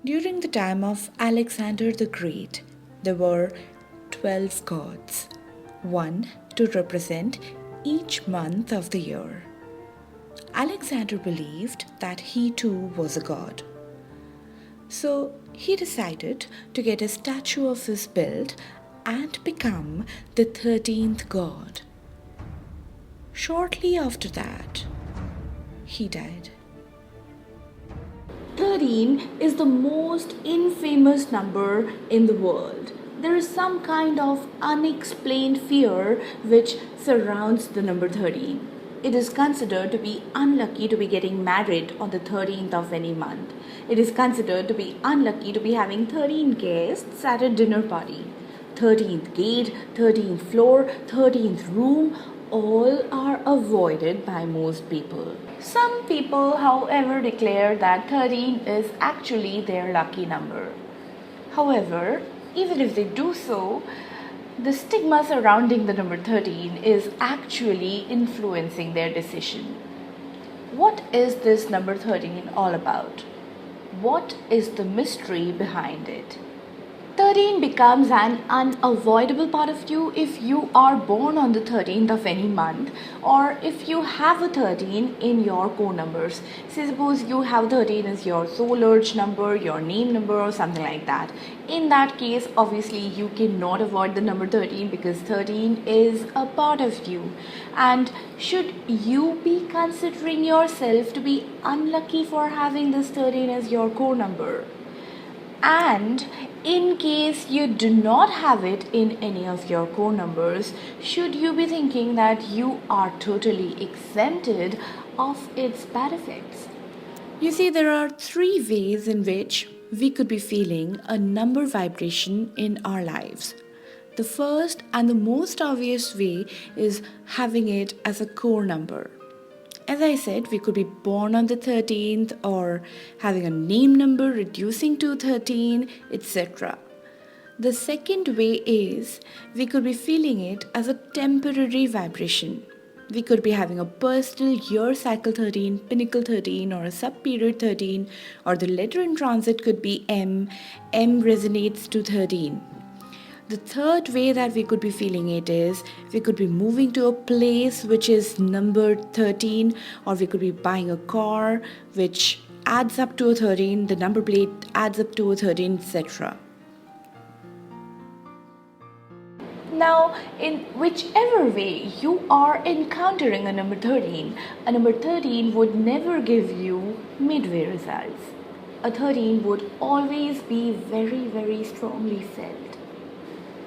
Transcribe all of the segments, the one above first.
During the time of Alexander the Great, there were 12 gods, one to represent each month of the year. Alexander believed that he too was a god. So he decided to get a statue of his built and become the 13th god. Shortly after that, he died. 13 is the most infamous number in the world. There is some kind of unexplained fear which surrounds the number 13. It is considered to be unlucky to be getting married on the 13th of any month. It is considered to be unlucky to be having 13 guests at a dinner party. 13th gate, 13th floor, 13th room, all are avoided by most people. Some people, however, declare that 13 is actually their lucky number. However, even if they do so, the stigma surrounding the number 13 is actually influencing their decision. What is this number 13 all about? What is the mystery behind it? 13 becomes an unavoidable part of you if you are born on the 13th of any month, or if you have a 13 in your core numbers. Say suppose you have 13 as your soul urge number, your name number, or something like that. In that case, obviously you cannot avoid the number 13 because 13 is a part of you. And should you be considering yourself to be unlucky for having this 13 as your core number? And in case you do not have it in any of your core numbers, should you be thinking that you are totally exempted of its bad effects? You see, there are 3 ways in which we could be feeling a number vibration in our lives. The first and the most obvious way is having it as a core number. As I said, we could be born on the 13th or having a name number reducing to 13, etc. The second way is we could be feeling it as a temporary vibration. We could be having a personal year cycle 13, pinnacle 13, or a sub-period 13, or the letter in transit could be M. M resonates to 13. The third way that we could be feeling it is we could be moving to a place which is numbered 13, or we could be buying a car which adds up to a 13, the number plate adds up to a 13, etc. Now, in whichever way you are encountering a number 13 would never give you midway results. A 13 would always be very, very strongly felt.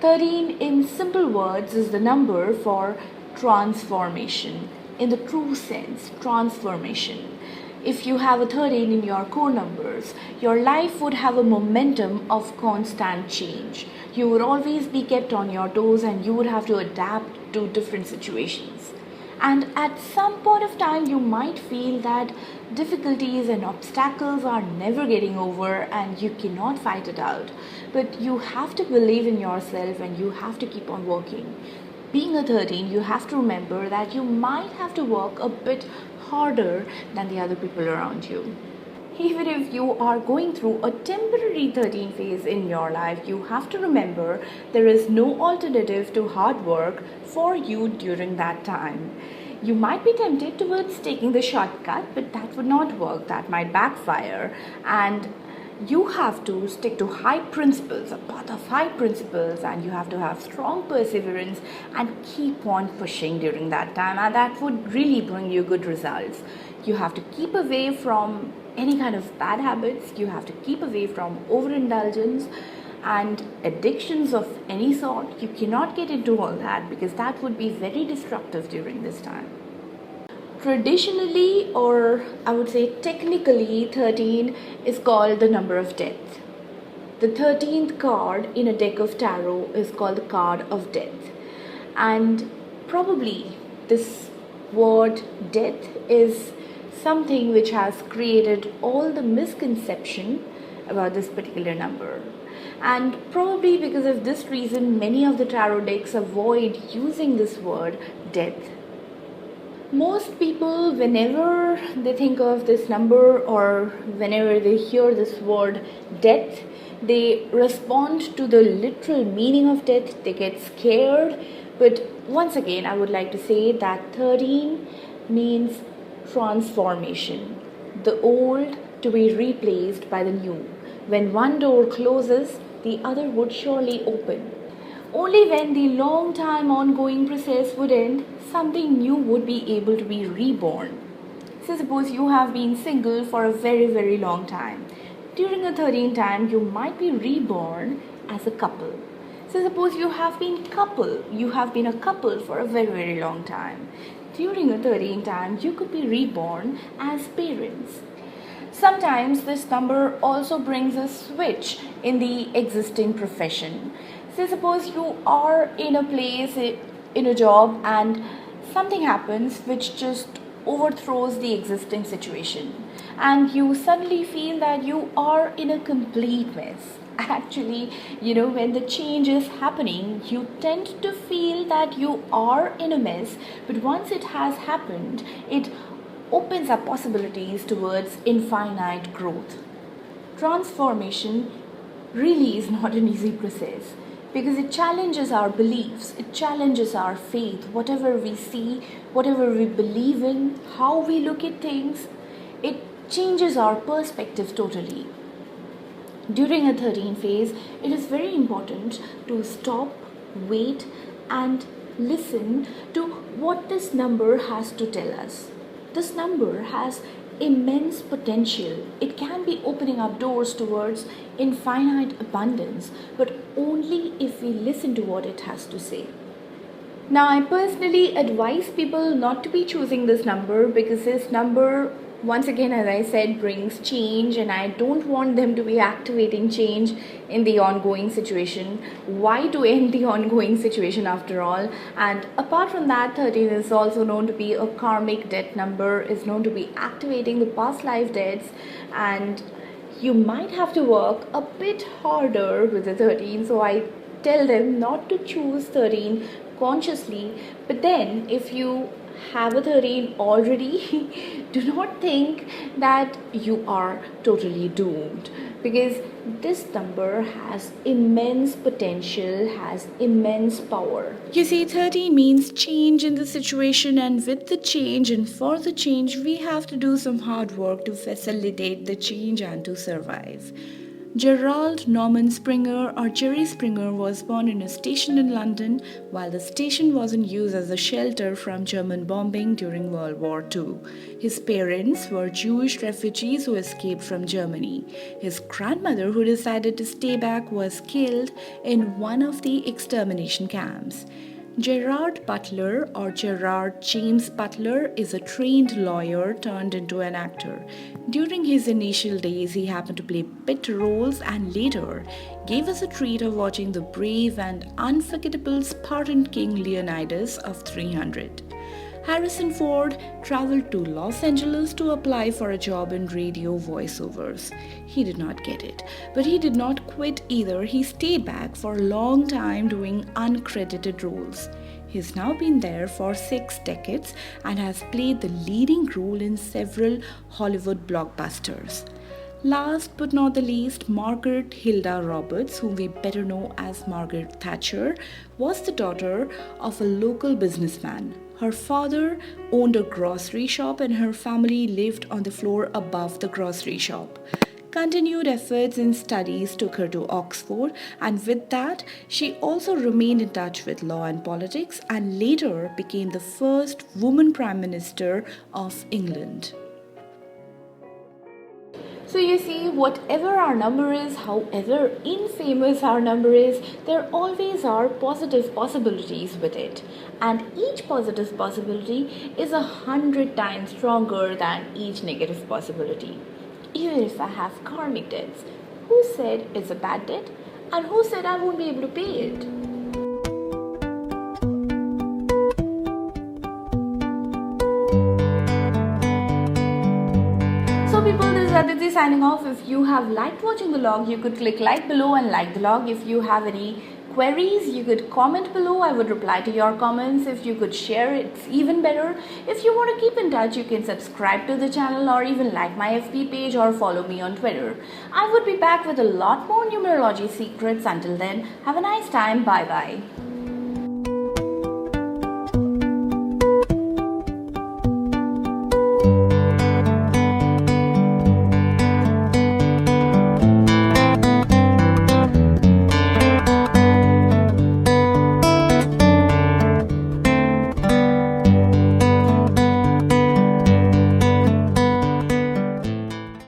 13 in simple words is the number for transformation. In the true sense, transformation. If you have a 13 in your core numbers, your life would have a momentum of constant change. You would always be kept on your toes and you would have to adapt to different situations. And at some point of time, you might feel that difficulties and obstacles are never getting over and you cannot fight it out. But you have to believe in yourself and you have to keep on working. Being a 13, you have to remember that you might have to work a bit harder than the other people around you. Even if you are going through a temporary 13 phase in your life, you have to remember there is no alternative to hard work for you during that time. You might be tempted towards taking the shortcut, but that would not work. That might backfire. And you have to stick to high principles, a path of high principles, and you have to have strong perseverance and keep on pushing during that time. And that would really bring you good results. You have to keep away from any kind of bad habits. You have to keep away from overindulgence and addictions of any sort. You cannot get into all that because that would be very destructive during this time. Traditionally, or I would say technically, 13 is called the number of death. The 13th card in a deck of tarot is called the card of death. And probably this word death is something which has created all the misconception about this particular number. And probably because of this reason, many of the tarot decks avoid using this word death. Most people, whenever they think of this number or whenever they hear this word death, they respond to the literal meaning of death, they get scared. But once again, I would like to say that 13 means transformation, the old to be replaced by the new. When one door closes, the other would surely open. Only when the long time ongoing process would end, something new would be able to be reborn. So suppose you have been single for a very long time. During the 13th time, you might be reborn as a couple. So suppose you have been a couple for a very long time. During the 13th time, you could be reborn as parents. Sometimes this number also brings a switch in the existing profession. So suppose you are in a place, in a job, and something happens which just overthrows the existing situation, and you suddenly feel that you are in a complete mess. Actually, when the change is happening, you tend to feel that you are in a mess, but once it has happened, it opens up possibilities towards infinite growth. Transformation really is not an easy process because it challenges our beliefs, it challenges our faith, whatever we see, whatever we believe in, how we look at things, it changes our perspective totally. During a 13 phase, it is very important to stop, wait, and listen to what this number has to tell us. This number has immense potential. It can be opening up doors towards infinite abundance, but only if we listen to what it has to say. Now, I personally advise people not to be choosing this number because this number, once again, as I said, brings change, and I don't want them to be activating change in the ongoing situation. Why to end the ongoing situation after all? And apart from that, 13 is also known to be a karmic debt number, is known to be activating the past life debts, and you might have to work a bit harder with the 13. So I tell them not to choose 13 consciously, but then if you have a 13 already, do not think that you are totally doomed, because this number has immense potential, has immense power. You see, 13 means change in the situation, and with the change and for the change, we have to do some hard work to facilitate the change and to survive. Gerald Norman Springer, or Jerry Springer, was born in a station in London while the station was in use as a shelter from German bombing during World War II. His parents were Jewish refugees who escaped from Germany. His grandmother, who decided to stay back, was killed in one of the extermination camps. Gerard Butler, or Gerard James Butler, is a trained lawyer turned into an actor. During his initial days, he happened to play bit roles and later gave us a treat of watching the brave and unforgettable Spartan King Leonidas of 300. Harrison Ford traveled to Los Angeles to apply for a job in radio voiceovers. He did not get it, but he did not quit either. He stayed back for a long time doing uncredited roles. He's now been there for 6 decades and has played the leading role in several Hollywood blockbusters. Last but not the least, Margaret Hilda Roberts, whom we better know as Margaret Thatcher, was the daughter of a local businessman. Her father owned a grocery shop and her family lived on the floor above the grocery shop. Continued efforts in studies took her to Oxford, and with that, she also remained in touch with law and politics and later became the first woman Prime Minister of England. So you see, whatever our number is, however infamous our number is, there always are positive possibilities with it. And each positive possibility is 100 times stronger than each negative possibility. Even if I have karmic debts, who said it's a bad debt? And who said I won't be able to pay it? So people, this is Aditi signing off. If you have liked watching the log, you could click like below and like the log. If you have any queries, you could comment below. I would reply to your comments. If you could share, it's even better. If you want to keep in touch, you can subscribe to the channel or even like my FB page or follow me on Twitter. I would be back with a lot more numerology secrets. Until then, have a nice time. Bye bye.